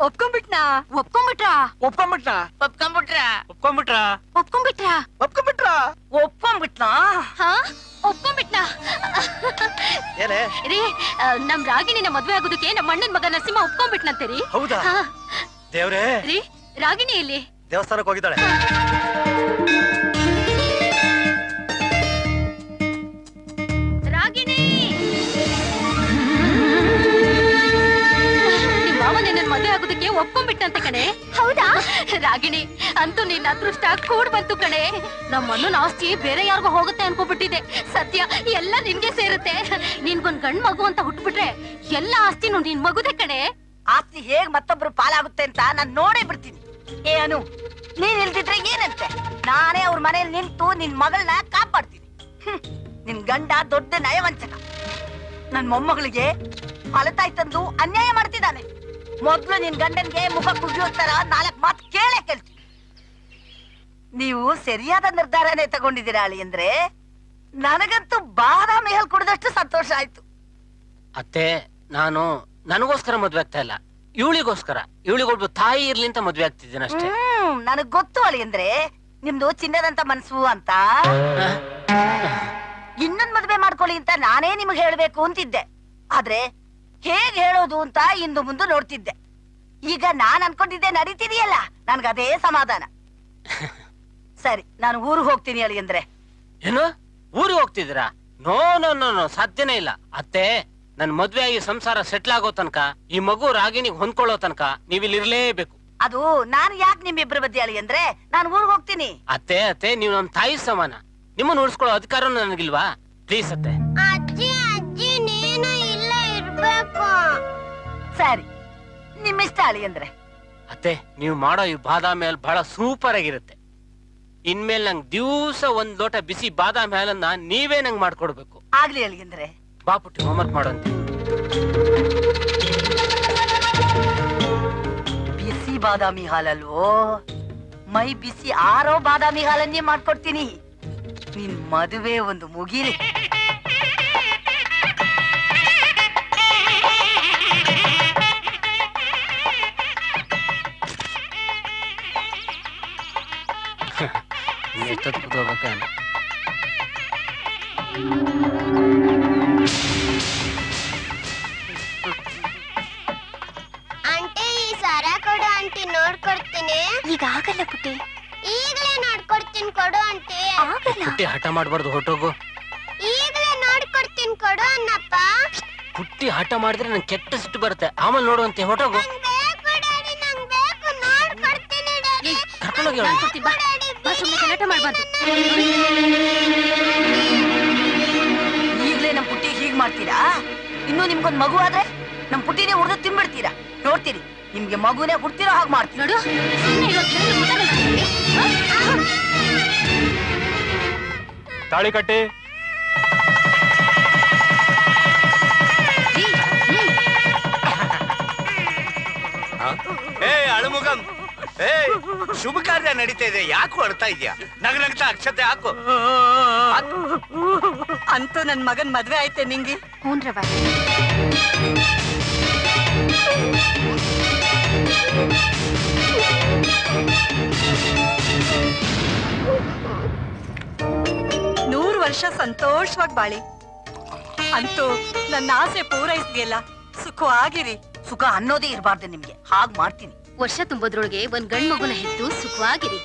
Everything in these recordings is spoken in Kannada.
ಒಪ್ಕೊಂಡ್ಬಿಟ್ನಾ? ಒಪ್ಕೊಂಡ್ಬಿಟ್ರಾ? ಒಪ್ಕೊಂಡ್ಬಿಟ್ನಾ? ಒಪ್ಕೊಂಡ್ಬಿಟ್ರಾ? ಒಪ್ಕೊಂಡ್ಬಿಟ್ರಾ? ಒಪ್ಕೊಂಡ್ಬಿಟ್ರಾ? ಒಪ್ಕೊಂಡ್ಬಿಟ್ರಾ? ಒಪ್ಕೊಂಡ್ಬಿಟ್ನಾ? ಹಾ ಒಪ್ಕೊಂಡ್ಬಿಟ್ನಾ? ಏನೇ ರೀ ನಮ್ ರಾಗಿಣಿನ ಮದ್ವೆ ಆಗೋದಕ್ಕೆ ನಮ್ಮ ಅಣ್ಣನ್ ಮಗ ನರಸಿಂಹ ಒಪ್ಕೊಂಡ್ಬಿಟ್ನಂತೆ ರೀ. ಹೌದಾ? ದೇವ್ರೇ ರೀ ರಾಗಿಣಿ ಎಲ್ಲಿ? ದೇವಸ್ಥಾನಕ್ಕೆ ಹೋಗಿದ್ದಾಳೆ. ರಾಗಿಣಿ ನಿಮ್ಮ ಮಾವ ನನ್ನ ಮದ್ವೆ ಆಗೋದಕ್ಕೆ ಒಪ್ಕೊಂಡ್ಬಿಟ್ಟಂತೆ ಕಣೆ. ಹೌದಾ? ರಾಗಿಣಿ ಅಂತೂ ನಿನ್ನ ಅದೃಷ್ಟ ಕೂಡ್ ಬಂತು ಕಣೆ. ನಮ್ಮ ಅಣ್ಣನ ಆಸ್ತಿ ಬೇರೆ ಯಾರಿಗೂ ಹೋಗುತ್ತೆ ಅನ್ಕೋಬಿಟ್ಟಿದೆ. ಸತ್ಯ ಎಲ್ಲ ನಿನ್ಗೆ ಸೇರುತ್ತೆ. ನಿನ್ಗೊಂದ್ ಗಂಡ್ ಮಗು ಅಂತ ಹುಟ್ಬಿಟ್ರೆ ಎಲ್ಲ ಆಸ್ತಿನೂ ನಿನ್ ಮಗುದೇ ಕಣೆ. ಆಸ್ತಿ ಹೇಗ್ ಮತ್ತೊಬ್ರು ಪಾಲಾಗುತ್ತೆ ಅಂತ ನಾನ್ ನೋಡೇ ಬಿಡ್ತೀನಿ. ಏ ಅನು, ನೀನ್ ಇಲ್ದಿದ್ರೆ ಏನಂತೆ? ನಾನೇ ಅವ್ರ ಮನೇಲಿ ನಿಂತು ನಿನ್ ಮಗಳನ್ನ ಕಾಪಾಡ್ತೀನಿ. ನಿನ್ ಗಂಡ ದೊಡ್ಡ ನಯವಂಚಕ. ನನ್ ಮೊಮ್ಮಗಳಿಗೆ ಫಲತಾಯಿ ತಂದು ಅನ್ಯಾಯ ಮಾಡ್ತಿದ್ದಾನೆ. ಮೊದ್ಲು ನಿನ್ ಗಂಡನ್ಗೆ ಮುಖ ಕುಗ್ಗಿಯೋ ತರ 4 ಮಾತು ಕೇಳೇ ಕೇಳ್ತೀನಿ. ನೀವು ಸರಿಯಾದ ನಿರ್ಧಾರನೇ ತಗೊಂಡಿದ್ದೀರಾ ಅಳಿ ಅಂದ್ರೆ ನನಗಂತೂ ಬಾದಾಮಿ ಹಾಲು ಕುಡಿದಷ್ಟು ಸಂತೋಷ ಆಯ್ತು. ಅತ್ತೆ ನನಗೋಸ್ಕರ ಮದ್ವೆ ಆಗ್ತಾ ಇಲ್ಲ, ಇವಳಿಗೋಸ್ಕರ. ಇವಳಿಗೊಬ್ಬ ತಾಯಿ ಇರ್ಲಿ ಅಂತ ಮದ್ವೆ ಆಗ್ತಿದ್ದೀನಿ ಅಷ್ಟೇ. ನನಗ್ ಗೊತ್ತು ಅಳಿ ಅಂದ್ರೆ ನಿಮ್ದು ಚಿನ್ನದಂತ ಮನ್ಸು ಅಂತ. ಇನ್ನೊಂದ್ ಮದ್ವೆ ಮಾಡ್ಕೊಳ್ಳಿ ಅಂತ ನಾನೇ ನಿಮ್ಗೆ ಹೇಳ್ಬೇಕು ಅಂತಿದ್ದೆ. ಆದ್ರೆ ಹೇಗ್ ಹೇಳೋದು ಅಂತ ಇಂದು ಮುಂದೆ ನೋಡ್ತಿದ್ದೆ. ಈಗ ನಾನ್ ಅನ್ಕೊಂಡಿದ್ದೆ ನಡೀತಿದೆಯಲ್ಲ, ನನ್ಗದೇ ಸಮಾಧಾನ. ಸರಿ, ನಾನು ಊರಿಗೆ ಹೋಗ್ತೀನಿ ಅಳಿ ಅಂದ್ರೆ. ಏನು ಊರಿಗೆ ಹೋಗ್ತಿದ್ದೀರಾ? ನೋ ನೋ ನೋ ನೋ, ಸಾಧ್ಯನೇ ಇಲ್ಲ ಅತ್ತೆ. ನನ್ ಮದ್ವೆ ಆಗಿ ಸಂಸಾರ ಸೆಟ್ಲ್ ಆಗೋ ತನಕ, ಈ ಮಗು ರಾಗಿಣಿಗೆ ಹೊಂದ್ಕೊಳ್ಳೋ ತನಕ ನೀವಿಲ್ಲಿ ಇರ್ಲೇಬೇಕು. ಅದು ನಾನು ಯಾಕೆ ನಿಮ್ಮಿಬ್ರ ಬದ್ದಿ ಅಳಿ ಅಂದ್ರೆ ನಾನು ಊರಿಗೆ ಹೋಗ್ತೀನಿ. ಅತ್ತೆ ಅತ್ತೆ, ನೀವು ನಮ್ ತಾಯಿ ಸಮಾನ. ನಿಮ್ಮನ್ನ ಉಳಿಸ್ಕೊಳ್ಳೋ ಅಧಿಕಾರ ನನಗಿಲ್ವಾ? ಪ್ಲೀಸ್ ಅತ್ತೆ. ಅಜ್ಜಿ ಅಜ್ಜಿ ನೀನು ಇಲ್ಲ ಇರ್ಬೇಕು. ಸರಿ, ನಿಮ್ಮಿಷ್ಟ ಅಳಿ ಅಂದ್ರೆ. ಅತ್ತೆ, ನೀವು ಮಾಡೋ ಈ ಬಾದಾಮಿ ಹಾಲು ಬಹಳ ಸೂಪರ್ ಆಗಿರುತ್ತೆ. ಇನ್ಮೇಲೆ ನಂಗೆ ದಿವ್ಸ 1 ಲೋಟ ಬಿಸಿ ಬಾದಾಮಿ ಹಾಲನ್ನ ನೀವೇ ನಂಗೆ ಮಾಡ್ಕೊಡ್ಬೇಕು. ಆಗ್ಲಿ ಅಳಿ ಅಂದ್ರೆ. ಬಾಪುಟ್ಟಿ ಹೋಮ್ವರ್ಕ್ ಮಾಡೋಂತೆ. ಬಿಸಿ ಬಾದಾಮಿ ಹಾಲಲ್ವೋ, ಮೈ ಬಿಸಿ ಆರೋ ಬಾದಾಮಿ ಹಾಲನ್ನೇ ಮಾಡ್ಕೊಡ್ತೀನಿ. ನಿನ್ ಮದುವೆ ಒಂದು ಮುಗಿಲಿ. ಎಷ್ಟೊತ್ತು ಕೂತ್ಕೋಬೇಕ? ಆಂಟಿ ಈ ಸರ ಕೊಡು ಆಂಟಿ, ನೋಡ್ಕೊಡ್ತೀನಿ. ಈಗ ಆಗಲ್ಲ ಪುಟ್ಟಿ, ಈಗಲೇ ನೋಡ್ಕೊಡ್ತೀನಿ, ಕೊಡು ಆಂಟಿ. ಆಗಲ್ಲ ಪುಟ್ಟಿ, ಹಠ ಮಾಡ್ಬಾರ್ದು, ಹೊಟ್ಟೋಗು. ಈಗಲೇ ನೋಡ್ಕೊಡ್ತೀನಿ, ಕೊಡು ಅನ್ನಪ್ಪ. ಪುಟ್ಟಿ ಹಠ ಮಾಡಿದ್ರೆ ನಂಗೆ ಕೆಟ್ಟ ಸಿಟ್ಟು ಬರುತ್ತೆ, ಆಮೇಲೆ ನೋಡುವಂತೆ, ಹೊಟ್ಟೋಗು. ಕರ್ಕೊಂಡೋಗಿ ಗಲಾಟೆ ಮಾಡ್ಬಾರ್ದು. ಈಗ್ಲೇ ನಮ್ ಪುಟ್ಟಿ ಹೀಗ್ ಮಾಡ್ತೀರಾ? ಇನ್ನು ನಿಮ್ಗೊಂದ್ ಮಗು ಆದ್ರೆ ನಮ್ ಪುಟ್ಟಿನೇ ಉಡ್ದು ತಿನ್ಬಿಡ್ತೀರಾ. ನೋಡ್ತೀರಿ, ನಿಮ್ಗೆ ಮಗುನೇ ಹುಡ್ತಿರೋ ಹಾಗೆ ಮಾಡ್ತೀವಿ. ನೋಡು, ತಾಳಿ ಕಟ್ಟಿ. ಅಳುಮುಗಂ, ಶುಭ ಕಾರ್ಯ ನಡೀತಾ ಇದೆ, ಯಾಕೋ ಅಳ್ತಾ ಇದ್ಯಾ? ನಗನಗ್ತಾ ಅಕ್ಷತೆ ಹಾಕು. ಅಂತೂ ನನ್ ಮಗನ್ ಮದ್ವೆ ಆಯ್ತೆ ನಿಂಗೆ. ಹೂನ್ರವ. ನೂರು ವರ್ಷ ಸಂತೋಷವಾಗಿ ಬಾಳಿ. ಅಂತೂ ನನ್ನ ಆಸೆ ಪೂರೈಸ್ಗೆಲ್ಲ ಸುಖವಾಗಿರಿ. ಸುಖ ಅನ್ನೋದೇ ಇರಬಾರ್ದು ನಿಮ್ಗೆ, ಹಾಗ್ ಮಾಡ್ತೀನಿ. ವರ್ಷ ತುಂಬೋದ್ರೊಳಗೆ ಒಂದ್ ಗಂಡ್ ಮಗುನ ಹೆತ್ತು ಸುಖವಾಗಿರಿ.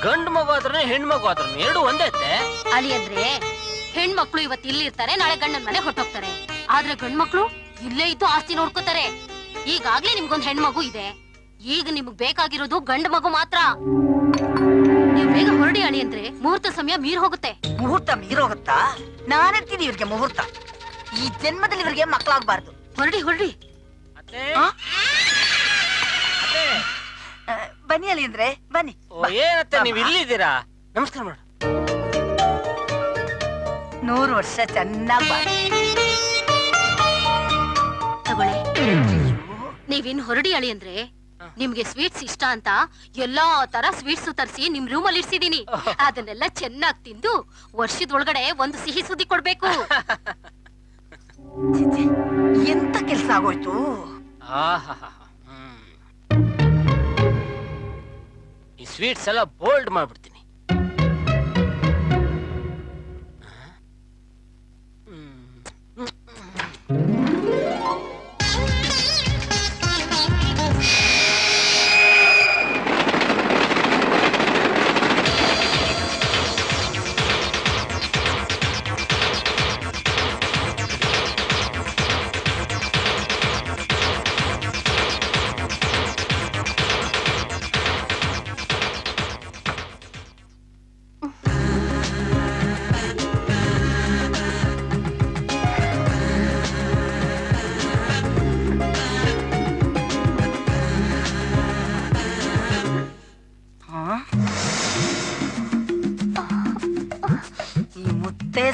ಗಂಡು ಮಗು ಆದ್ರೆ ಹೆಣ್ಮಗು ಆದ್ರೆ ಎರಡು ಒಂದೇ ಅಲ್ಲಿ ಅಂದ್ರೆ ಹೆಣ್ಮಕ್ಳು ಇವತ್ತು ಇಲ್ಲಿ ಇರ್ತಾರೆ, ನಾಳೆ ಗಂಡನ ಮನೆ ಹೊಟ್ಟೋಗ್ತಾರೆ. ಆದ್ರೆ ಗಂಡ್ಮಕ್ಳು ಇಲ್ಲೇ ಇದ್ದು ಆಸ್ತಿ ನೋಡ್ಕೋತಾರೆ. ಈಗಾಗ್ಲೇ ನಿಮ್ಗೊಂದ್ ಹೆಣ್ಮಗು ಇದೆ, ಈಗ ನಿಮ್ಗ್ ಬೇಕಾಗಿರೋದು ಗಂಡ ಮಗು ಮಾತ್ರ. ನೀವ್ ಬೇಗ ಹೊರಡಿ ಅಳಿ ಅಂದ್ರೆ ಮುಹೂರ್ತ ಸಮಯ ಮೀರ್ ಹೋಗುತ್ತೆ. ಮುಹೂರ್ತ ಮೀರೋಗುತ್ತಾ? ನಾನಿರ್ತೀನಿ ಇವ್ರಿಗೆ ಮುಹೂರ್ತ. ಈ ಜನ್ಮದಲ್ಲಿ ಇವ್ರಿಗೆ ಮಕ್ಕಳಾಗ್ಬಾರ್ದು. ಹೊರಡಿ ಹೊರಡಿ. ಬನ್ನಿ ಅಳಿ ಅಂದ್ರೆ ಬನ್ನಿ. ಏನತ್ತೆ ನೀವ್ ಇಲ್ಲಿದ್ದೀರಾ? ನಮಸ್ಕಾರ ಮಾಡು. 100 ವರ್ಷ ಚೆನ್ನಾಗ್ ಬಾಳಿ. ತಗೊಳ್ಳಿ. ನೀವಿನ್ ಹೊರಡಿ ಅಳಿ ಅಂದ್ರೆ ನಿಮ್ಗೆ ಸ್ವೀಟ್ಸ್ ಇಷ್ಟ ಅಂತ ಎಲ್ಲಾ ತರ ಸ್ವೀಟ್ಸ್ ತರಿಸಿ ನಿಮ್ ರೂಮ್ ಅಲ್ಲಿ ಇಡ್ಸಿದೀನಿ. ಅದನ್ನೆಲ್ಲ ಚೆನ್ನಾಗಿ ತಿಂದು ವರ್ಷದೊಳಗಡೆ ಒಂದು ಸಿಹಿ ಸುದ್ದಿ ಕೊಡ್ಬೇಕು. ಎಂತ ಕೆಲ್ಸ ಆಗೋಯ್ತು. ಸ್ವೀಟ್ಸ್ ಎಲ್ಲ ಬೋಲ್ಡ್ ಮಾಡ್ಬಿಡ್ತೀನಿ.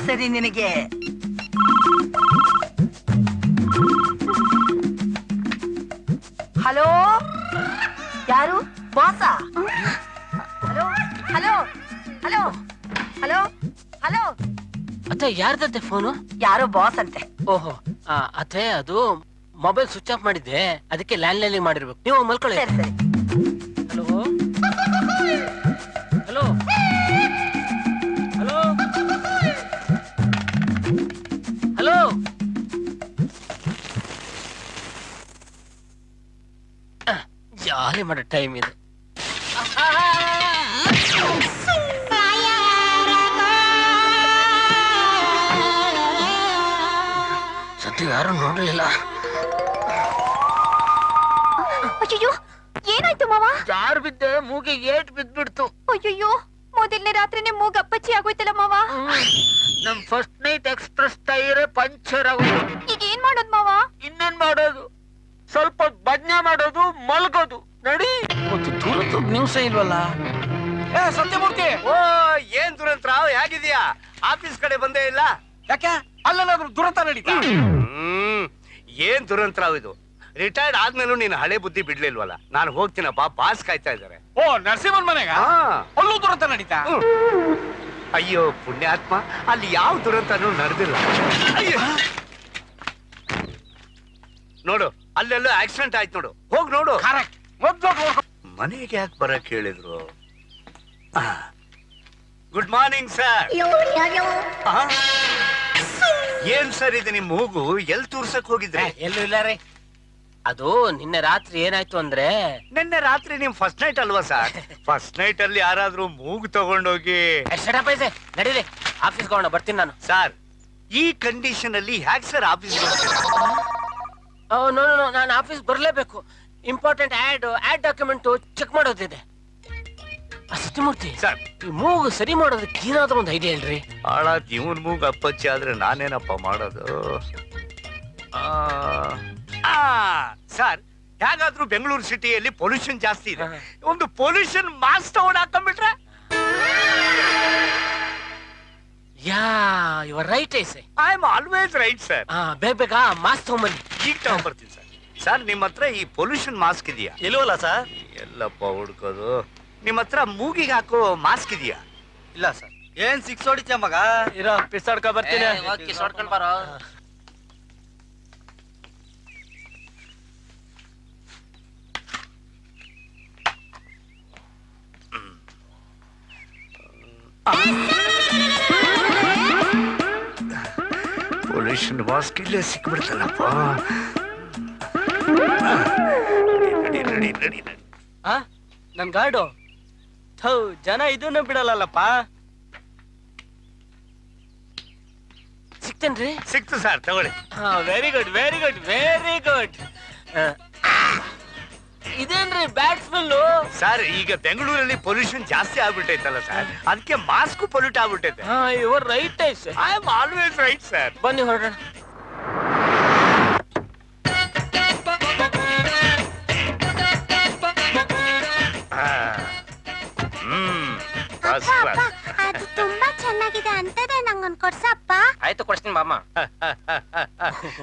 ಸರಿ ನಿನಗೆ. ಹಲೋ, ಯಾರು? ಬಾಸ? Hello hello hello hello hello ಅತ್ತೆ, ಯಾರ್ದತ್ತೆ ಫೋನು? ಯಾರೋ ಬಾಸ್ ಅಂತೆ. ಓಹೋ, ಅತ್ತೆ ಅದು ಮೊಬೈಲ್ ಸ್ವಿಚ್ ಆಫ್ ಮಾಡಿದ್ದೆ, ಅದಕ್ಕೆ ಲ್ಯಾಂಡ್ ಲೈನ್ ಮಾಡಿರ್ಬೇಕು. ನೀವು ಮಲ್ಕೊಳ್ಳಿ. ಸರಿ ಸರಿ. Hello hello hello hello. Jolly ಮಾಡೋ ಟೈಮ್ ಇದೆ. ಸದ್ಯ ಯಾರು ನೋಡ್ಲಿಲ್ಲ. ಅಯ್ಯೋ, ಏನಾಯ್ತು ಮಾವ? ಜಾರು ಬಿದ್ದೆ, ಮೂಗಿಗೆ ಏಟ್ ಬಿದ್ಬಿಡ್ತು. ಅಯ್ಯೋ, ಮೊದಲನೇ ರಾತ್ರಿನೇ ಮೂಗ್ ಅಪ್ಪಚ್ಚಿ ಆಗೋಯ್ತಲ್ಲ ಮಾವ. ನಮ್ ಫಸ್ಟ್ ನೈಟ್ ಎಕ್ಸ್ಪ್ರೆಸ್ ಟೈರೇ ಪಂಚರ್ ಆಗೋದು. ಈಗ ಏನ್ ಮಾಡೋದು ಮಾವ? ಇನ್ನೇನ್ ಮಾಡೋದು? ಸ್ವಲ್ಪ ಭಜನೆ ಮಾಡೋದು, ಮಲ್ಗೋದು. ನಡಿ. ಒಂದು ದೂರದ ನ್ಯೂಸ್ ಇಲ್ವಲ್ಲ. ಸತ್ಯಮೂರ್ತಿ, ಓ, ಏನ್ ದುರಂತ ಹೇಗಿದ್ಯಾ? ಆಫೀಸ್ ಕಡೆ ಬಂದೇ ಇಲ್ಲ ಯಾಕೆ? ಅಲ್ಲೆಲ್ಲಾದ್ರೂ ದುರಂತ ನಡೀತಾ? ಏನ್ ದುರಂತ ಇದು? ರಿಟೈರ್ಡ್ ಆದ್ಮೇಲೂ ನೀನು ಹಳೆ ಬುದ್ಧಿ ಬಿಡ್ಲಿಲ್ವಲ್ಲ. ನಾನು ಹೋಗ್ತೀನಪ್ಪ, ಬಾಸ್ ಕಾಯ್ತಾ ಇದ್ದಾರೆ. ಓ, ನರಸಿಂಹನ್ ಮನೆಗ ಅಲ್ಲೂ ದುರಂತ ನಡೀತಾ? ಅಯ್ಯೋ ಪುಣ್ಯಾತ್ಮ, ಅಲ್ಲಿ ಯಾವ ದುರಂತನೂ ನಡೆದಿಲ್ಲ. ನೋಡು, ಅಲ್ಲೆಲ್ಲೋ ಆಕ್ಸಿಡೆಂಟ್ ಆಯ್ತು ನೋಡು, ಹೋಗ್ ನೋಡು. ಮನೆಗೆ ಯಾಕೆ ಬರಕ್ ಹೇಳಿದ್ರು? Good morning sir. ಏನ್ ಸರ್ ಇದು ನಿಮ್ ಮೂಗು? ಎಲ್ ತೋರ್ಸಕ್ ಹೋಗಿದ್ರೆ? ಎಲ್ಲೂ ಇಲ್ಲ ರೀ. ಅದು ನಿನ್ನೆ ರಾತ್ರಿ ಏನಾಯ್ತು ಅಂದ್ರೆ, ನಿನ್ನೆ ರಾತ್ರಿ ನಿಮ್ ಫಸ್ಟ್ ನೈಟ್ ಅಲ್ವಾ ಸರ್? ಫಸ್ಟ್ ನೈಟ್ ಅಲ್ಲಿ ಯಾರಾದ್ರೂ ಮೂಗು ತಗೊಂಡೋಗಿ ನಡೀರಿ ಆಫೀಸ್ ಹೋಗೋಣ, ಬರ್ತೀನಿ ನಾನು. ಸರ್, ಈ ಕಂಡೀಷನ್ ಅಲ್ಲಿ ಹ್ಯಾಕ್ ಸರ್ ಆಫೀಸ್ ಬರ್ತೀರಾ? ನಾನು ಆಫೀಸ್ ಬರ್ಲೇಬೇಕು. ಇಂಪಾರ್ಟೆಂಟ್ ಆಡ್ ಡಾಕ್ಯುಮೆಂಟ್ ಚೆಕ್ ಮಾಡೋದಿದೆ. ಸತ್ಯಮೂರ್ತಿ ಸರ್, ಈ ಮೂಗು ಸರಿ ಮಾಡೋದಕ್ಕೆ ಏನಾದ್ರೂ ಒಂದು ಐಡಿಯಾ ಹೇಳ್ರಿ. ಆಳ ಇವನ್ ಮೂಗು ಅಪ್ಪಚ್ಚಿ ಆದ್ರೆ ನಾನೇನಪ್ಪ ಮಾಡೋದು? ಸರ್, ಹೇಗಾದ್ರೂ ಬೆಂಗಳೂರು ಸಿಟಿಯಲ್ಲಿ ಪೊಲ್ಯೂಷನ್ ಜಾಸ್ತಿ ಇದೆ. ಒಂದು ಪೊಲ್ಯೂಷನ್ ಮಾಸ್ಕ್ ತಗೊಂಡು ಹಾಕೊಂಡ್ಬಿಟ್ರೆ? Yeah, your right I say. I am always right sir. ಬೇಗ ಮಾಸ್ಕ್ ತಗೊಂಬನ್ನಿ. ಈಗ ತಗೊಂಡ್ಬರ್ತೀನಿ ಸರ್. ಸರ್, ನಿಮ್ಮ ಹತ್ರ ಈ ಪೊಲ್ಯೂಷನ್ ಮಾಸ್ಕ್ ಇದೆಯಾ? ಇಲ್ವಲ್ಲ ಸರ್. ಎಲ್ಲಪ್ಪ ಹುಡ್ಕೋದು. ನಿಮ್ಮ ಹತ್ರ ಮೂಗಿಗೆ ಹಾಕೋ ಮಾಸ್ಕ್ ಇದೆಯಾ? ಇಲ್ಲ ಸರ್. ಏನ್ ಸಿಕ್ಸ್ ಹೊಡಿತ್ಯ ಮಗ? ಇರೋ ಪಿಸಾಡ್ಕೊ ಬರ್ತೀನಿ. ಕಿಸಾಡ್ಕೊಂಡ್ ಬರೋ. ಪೊಲ್ಯೂಷನ್ ಮಾಸ್ಕ್ ಇಲ್ಲೇ ಸಿಕ್ಬಿಡ್ತಲ್ಲಪ್ಪ. ನಡಿ ನಡಿ. ನನ್ ಗಾರ್ಡು ಜನ ಇದನ್ನು ಬಿಡಲ್ಲಪ್ಪ. ಸಿಕ್ತೇನ್ರಿ? ಸಿಕ್ತು ಸರ್, ತಗೊಳ್ಳಿ. Very good very good very good. ಇದೇನ್ರಿ ಬ್ಯಾಡ್ ಸ್ಮೆಲ್? ಸರ್, ಈಗ ಬೆಂಗಳೂರಲ್ಲಿ ಪೊಲ್ಯೂಷನ್ ಜಾಸ್ತಿ ಆಗ್ಬಿಟ್ಟೈತಲ್ಲ ಸರ್, ಅದಕ್ಕೆ ಮಾಸ್ಕ್ ಪೊಲ್ಯೂಟ್ ಆಗ್ಬಿಟ್ಟೈತೆ. Your right I say. I am always right sir. ಬನ್ನಿ ಹೊರಡೋಣ. ಅದು ತುಂಬಾ ಚೆನ್ನಾಗಿದೆ ಅಂತದೆ, ನಂಗೊಂದು ಕೊಡ್ಸಪ್ಪ. ಆಯ್ತು, ಕೊಡ್ತೀನಿ ಬಾಮ್ಮ.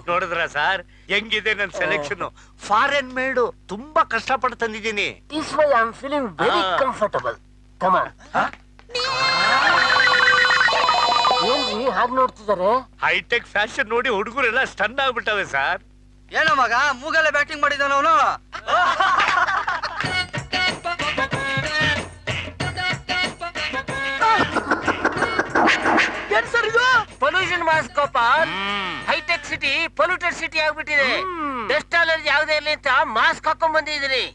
ನೋಡಿದ್ರ ಸರ್ ಹೆಂಗಿದೆ ನನ್ ಸೆಲೆಕ್ಷನ್? ಫಾರೆನ್ ಮೇಡು, ತುಂಬಾ ಕಷ್ಟಪಟ್ಟು ತಂದಿದ್ದೀನಿ. This way I'm feeling very comfortable. Come on. ಏನ್ರಿ ಹಾಗೆ ನೋಡ್ತಿದ್ದಾರೆ? ಹೈಟೆಕ್ ಫ್ಯಾಷನ್ ನೋಡಿ ಹುಡುಗರೆಲ್ಲ ಸ್ಟನ್ ಆಗ್ಬಿಟ್ಟವೆ ಸರ್. ಏನೋ ಮಗ, ಮೂಗಲ್ಲೇ ಬ್ಯಾಟಿಂಗ್ ಮಾಡಿದ್ದಾನ ಅವನು. ಅಂತ ಮಾಸ್ಕ್ ಹಾಕೊಂಡ್ ಬಂದಿದ್ದೀರಿ.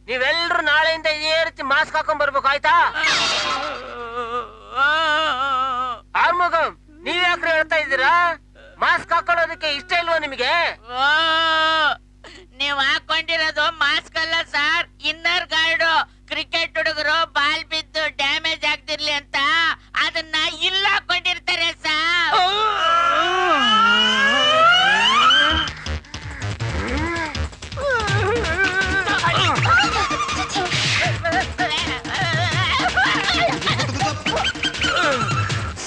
ನೀವೆಲ್ರು ನಾಳೆಯಿಂದ ಇದೇ ರೀತಿ ಮಾಸ್ಕ್ ಹಾಕೊಂಡ್ ಬರ್ಬೇಕು, ಆಯ್ತಾ? ಆರ್ಮುಗಂ, ನೀವ್ ಯಾಕ್ರೆ ಹೇಳ್ತಾ ಇದ್ದೀರಾ? ಮಾಸ್ಕ್ ಹಾಕೊಳ್ಳೋದಕ್ಕೆ ಇಷ್ಟ ಇಲ್ವಾ ನಿಮಗೆ? ನೀವ್ ಹಾಕೊಂಡಿರೋದು ಮಾಸ್ಕ್ ಅಲ್ಲ ಸರ್, ಇನ್ನರ್ ಗಾರ್ಡು. ಕ್ರಿಕೆಟ್ ಹುಡುಗರು ಬಾಲ್ ಬಿದ್ದು ಡ್ಯಾಮೇಜ್ ಆಗ್ತಿರ್ಲಿ ಅಂತ ಅದನ್ನ ಇಲ್ಲ ಹಾಕೊಂಡಿರ್ತಾರೆ ಸರ್.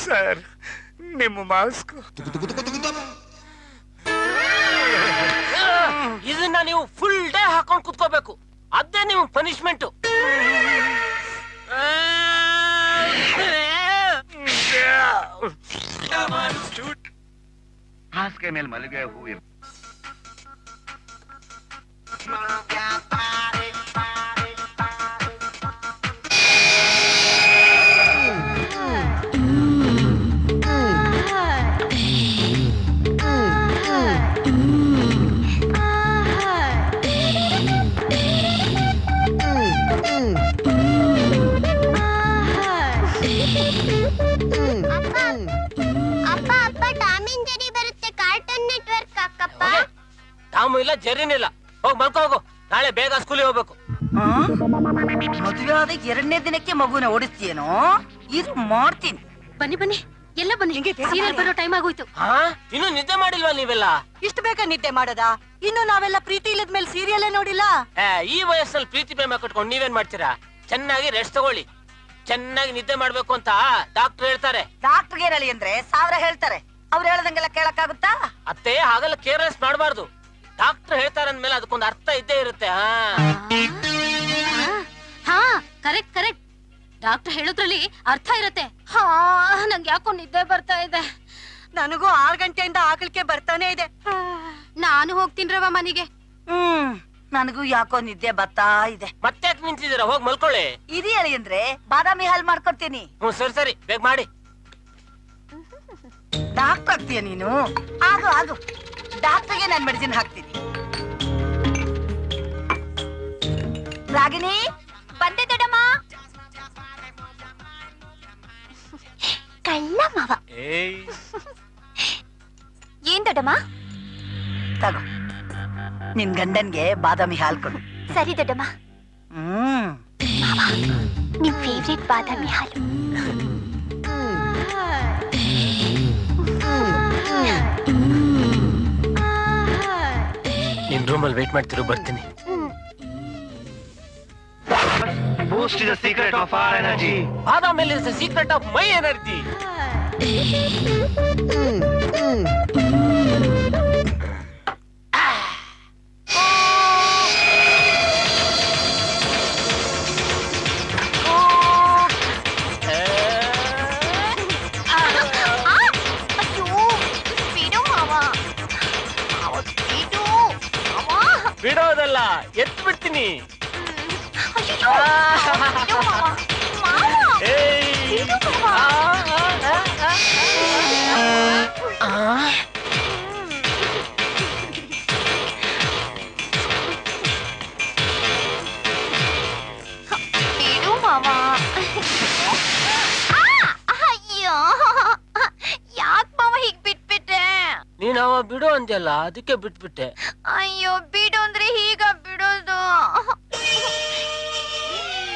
ಸರ್, ನಿಮ್ಮ ಮಾಸ್ಕ್ ಇದನ್ನ ನೀವು ಫುಲ್ ಡೇ ಹಾಕೊಂಡ್ ಕುತ್ಕೋಬೇಕು. ಅದೇ ನಿಮ್ಗೆ ಪನಿಷ್ಮೆಂಟ್. ಹಾಸಿಗೆ ಮೇಲೆ ಮಲ್ಲಿಗೆ ಹೂ ಟಾಮು ಇಲ್ಲ, ಜೆರ್ರಿನಿಲ್ಲ. ಹೋಗ್ ಮಲ್ಕೋ ಹೋಗು. ನಾಳೆ ಬೇಗ ಸ್ಕೂಲಿಗೆ ಹೋಗ್ಬೇಕು. ಮದುವೆ ಆದ 2ನೇ ದಿನಕ್ಕೆ ಮಗುನ ಓಡಿಸ್ತೀಯೇನೋ? ಇದು ಮಾಡ್ತೀನಿ. ಬನ್ನಿ ಬನ್ನಿ, ಎಲ್ಲ ಬನ್ನಿ. ಸೀರಿಯಲ್ ಬರೋ ಟೈಮ್ ಆಗೋಯ್ತು. ಇನ್ನು ನಿದ್ದೆ ಮಾಡಿಲ್ವಾ ನೀವೆಲ್ಲ? ಇಷ್ಟು ಬೇಗ ನಿದ್ದೆ ಮಾಡದ? ಇನ್ನು ನಾವೆಲ್ಲ ಪ್ರೀತಿ ಇಲ್ಲದ್ಮೇಲೆ ಸೀರಿಯಲ್ ನೋಡಿಲ್ಲ. ಈ ವಯಸ್ಸಲ್ಲಿ ಪ್ರೀತಿ ಪ್ರೇಮ ಕಟ್ಕೊಂಡು ನೀವೇನ್ ಮಾಡ್ತೀರಾ? ಚೆನ್ನಾಗಿ ರೆಸ್ಟ್ ತಗೊಳ್ಳಿ. ಚೆನ್ನಾಗಿ ನಿದ್ದೆ ಮಾಡ್ಬೇಕು ಅಂತ ಡಾಕ್ಟರ್ ಹೇಳ್ತಾರೆ. ಡಾಕ್ಟರ್ಗೆ ಹೇಳಿ ಅಂದ್ರೆ 1000 ಹೇಳ್ತಾರೆ. ಅವ್ರು ಹೇಳದಂಗೆಲ್ಲ ಕೇಳಕ್ಕಾಗುತ್ತಾ? ಅತ್ತೆ, ಹಾಗಲ್ಲ ಕೇರ್ಲೆಸ್ ಮಾಡಬಾರ್ದು. ಡಾಕ್ಟರ್ ಹೇಳ್ತಾರ ಅಂದ್ಮೇಲೆ ಅದಕ್ಕೊಂದು ಅರ್ಥ ಇದ್ದೇ ಇರುತ್ತೆ. ಹಾ, ಕರೆಕ್ಟ್ ಕರೆಕ್ಟ್. ಡಾಕ್ಟರ್ ಹೇಳೋದ್ರಲ್ಲಿ ಅರ್ಥ ಇರುತ್ತೆ. ನಂಗೆ ಯಾಕೋ ನಿದ್ದೆ ಬರ್ತಾ ಇದೆ. ನನಗೂ 6 ಗಂಟೆಯಿಂದ ಆಕಳಿಕೆ ಬರ್ತಾನೆ ಇದೆ. ನಾನು ಹೋಗ್ತೀನ್ರವ ಮನೆಗೆ. ನನಗೂ ಯಾಕೋ ನಿದ್ದೆ ಬರ್ತಾ ಇದೆ. ಮತ್ತೆ ಯಾಕೆ ನಿಂತಿದ್ದೀರಾ? ಹೋಗಿ ಮಲ್ಕೊಳ್ಳಿ. ಇದು ಹೇಳಿ ಅಂದ್ರೆ ಬಾದಾಮಿ ಹಾಲ್ ಮಾಡ್ಕೊಡ್ತೀನಿ. ಸರಿ ಸರಿ, ಬೇಗ ಮಾಡಿ. ಡಾಕ್ಟರ್ ಆಗ್ತೀಯ ನೀನು? ಆಗು ಆಗು, ಡಾಕ್ಟರ್ಗೆ ನಾನು ಮೆಡಿಸಿನ್ ಹಾಕ್ತೀನಿ. ರಾಗಿಣಿ, ಬಂದೆ ದೊಡ್ಡಮ್ಮ. ಕಳ್ಳ ಮಾವ. ಏನ್ ದೊಡ್ಡಮ್ಮ? ತಗೋ, ನಿನ್ ಗಂಡನ್ಗೆ ಬಾದಾಮಿ ಹಾಲ್ ಕೊಡು. ಸರಿ ದೊಡ್ಡಮ್ಮ. ನಿಮ್ ಫೇವ್ರೆಟ್ ಬಾದಾಮಿ ಹಾಲು. ನಿನ್ ರೂಮಲ್ಲಿ ವೇಟ್ ಮಾಡ್ತಿರು, ಬರ್ತೀನಿ. Boost is the secret of our energy. Badami is the secret of my energy. ಬಿಡೋದಲ್ಲ, ಎತ್ತು ಬಿಡ್ತೀನಿ. ಅಯ್ಯೋ, ಯಾಕ್ ಮಾವ ಹೀಗ್ ಬಿಟ್ಬಿಟ್ರೆ? ನೀನ್ ಅವ ಬಿಡು ಅಂದ್ಯಲ್ಲ, ಅದಕ್ಕೆ ಬಿಟ್ಬಿಟ್ಟೆ. ಅಯ್ಯೋ, ಬಿಡು ಅಂದ್ರೆ ಹೀಗ ಬಿಡೋದು?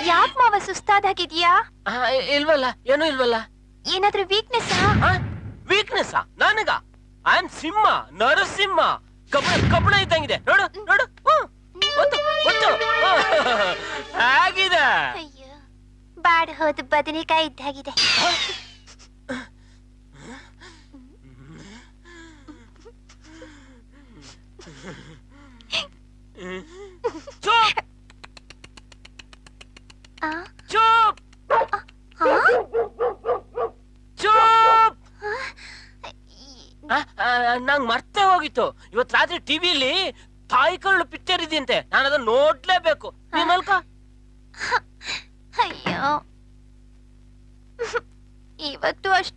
ಯಾಕ್ ಮಾವ ಸುಸ್ತಾದಾಗಿದ್ಯಾ? ಇಲ್ವಲ್ಲ, ಏನೂ ಇಲ್ವಲ್ಲ. ಏನಾದ್ರೂ ವೀಕ್ನೆಸ್? ವೀಕ್ನೆಸ್ ನನಗ? ಐ ಆಮ್ ಸಿಂಹ, ನರಸಿಂಹ. ಕಬ್ಬಣ ಇದ್ದಂಗಿದೆ. ನೋಡು ನೋಡು, ಆಗಿದೆ. ಅಯ್ಯೋ, ಬಾಡ್ ಹೋದ ಬದನೆಕಾಯಿ ಇದ್ದಾಗಿದೆ. ಚುಪ್ ಚುಪ್ ಚುಪ್. ನಂಗ್ ಮರ್ತೇ ಹೋಗಿತ್ತು. ಇವತ್ ರಾತ್ರಿ ಟಿವಿಲಿ ತಾಯಿ ಕರಳು ಪಿಕ್ಚರ್ ಇದೆಯಂತೆ. ನಾನು ಅದನ್ನ ನೋಡ್ಲೇಬೇಕು. ನೀನ್ ಮಲ್ಕ. ಅಯ್ಯೋ, ಇವತ್ತು ಅಷ್ಟೇ.